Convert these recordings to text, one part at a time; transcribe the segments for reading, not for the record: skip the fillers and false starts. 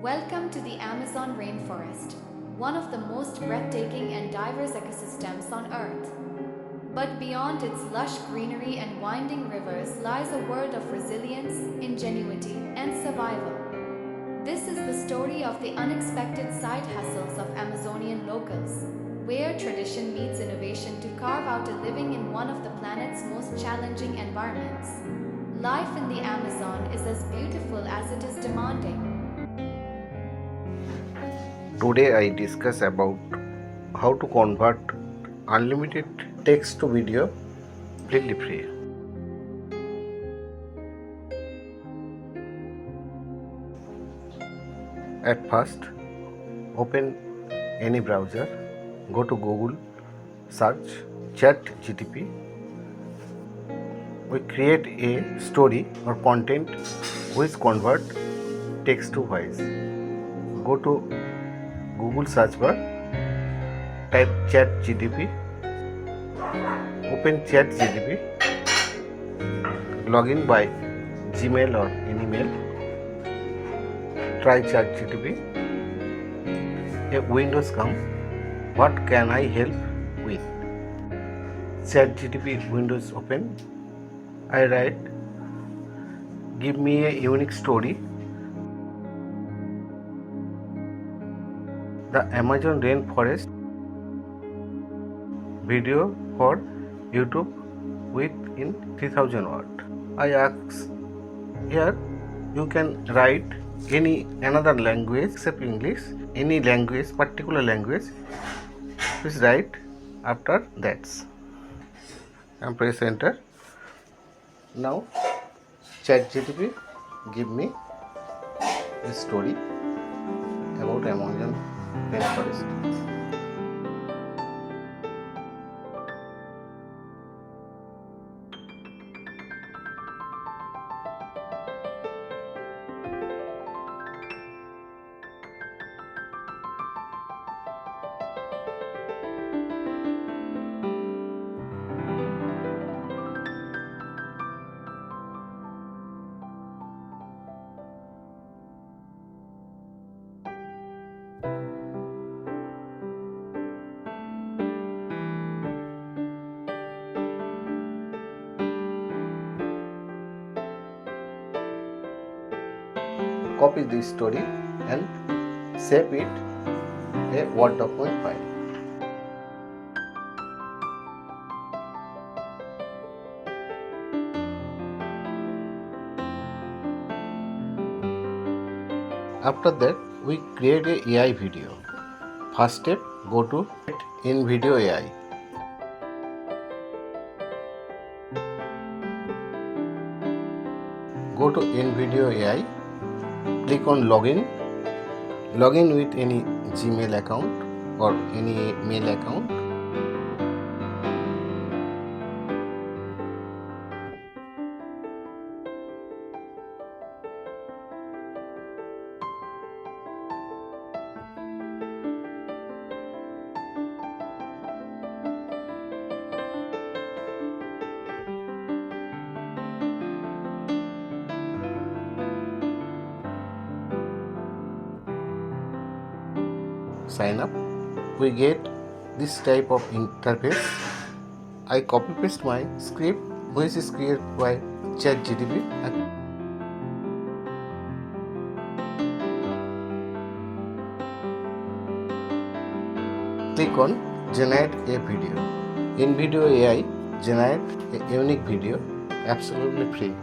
Welcome to the Amazon rainforest, one of the most breathtaking and diverse ecosystems on Earth. But beyond its lush greenery and winding rivers lies a world of resilience, ingenuity, and survival. This is the story of the unexpected side hustles of Amazonian locals, where tradition meets innovation to carve out a living in one of the planet's most challenging environments. Life in the Amazon is as beautiful as it is demanding. Today I discuss about how to convert unlimited text to video completely free. At first, open any browser, go to Google, search ChatGPT. We create a story or content which convert text to voice. Go to Google search bar, type ChatGPT, open ChatGPT, log in by Gmail or any mail, try ChatGPT. A Windows come, what can I help with? ChatGPT Windows open, I write, give me a unique story. The Amazon rainforest video for YouTube within 3000 words. I ask here you can write any another language except English, any language, particular language. Please write after that and press enter. Now ChatGPT give me a story about Amazon rainforest. Copy this story and save it a Word document file. After that, we create a AI video. First step, go to in video AI. Go to in video AI. Click on login. Login with any Gmail account or any mail account. Sign up. We get this type of interface. I copy paste my script which is created by ChatGPT and click on generate a video. In video AI generate a unique video absolutely free.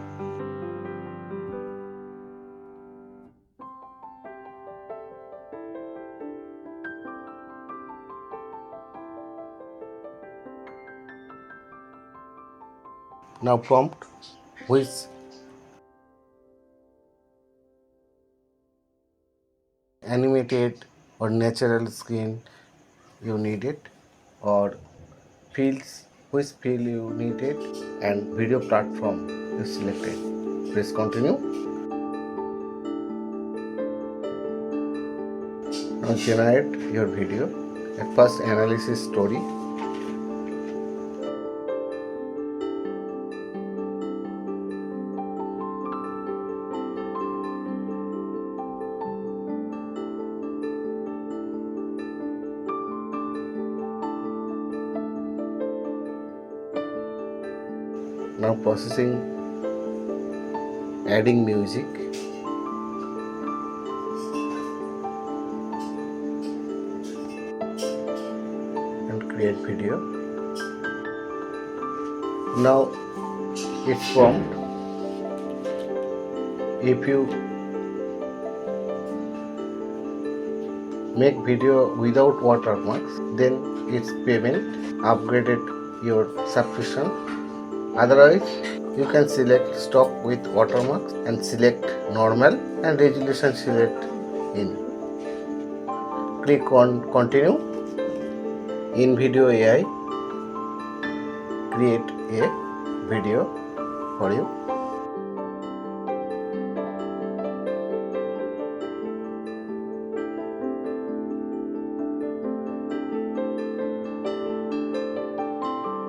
Now prompt which animated or natural skin you need it, or fields which field you need it, and video platform is selected. Press continue. Now generate your video. At first analysis story. Now processing, adding music, and create video. Now it's prompt. If you make video without watermarks, then it's payment, upgraded your subscription. Otherwise, you can select stock with watermarks and select normal and resolution select in. Click on continue. In video AI create a video for you.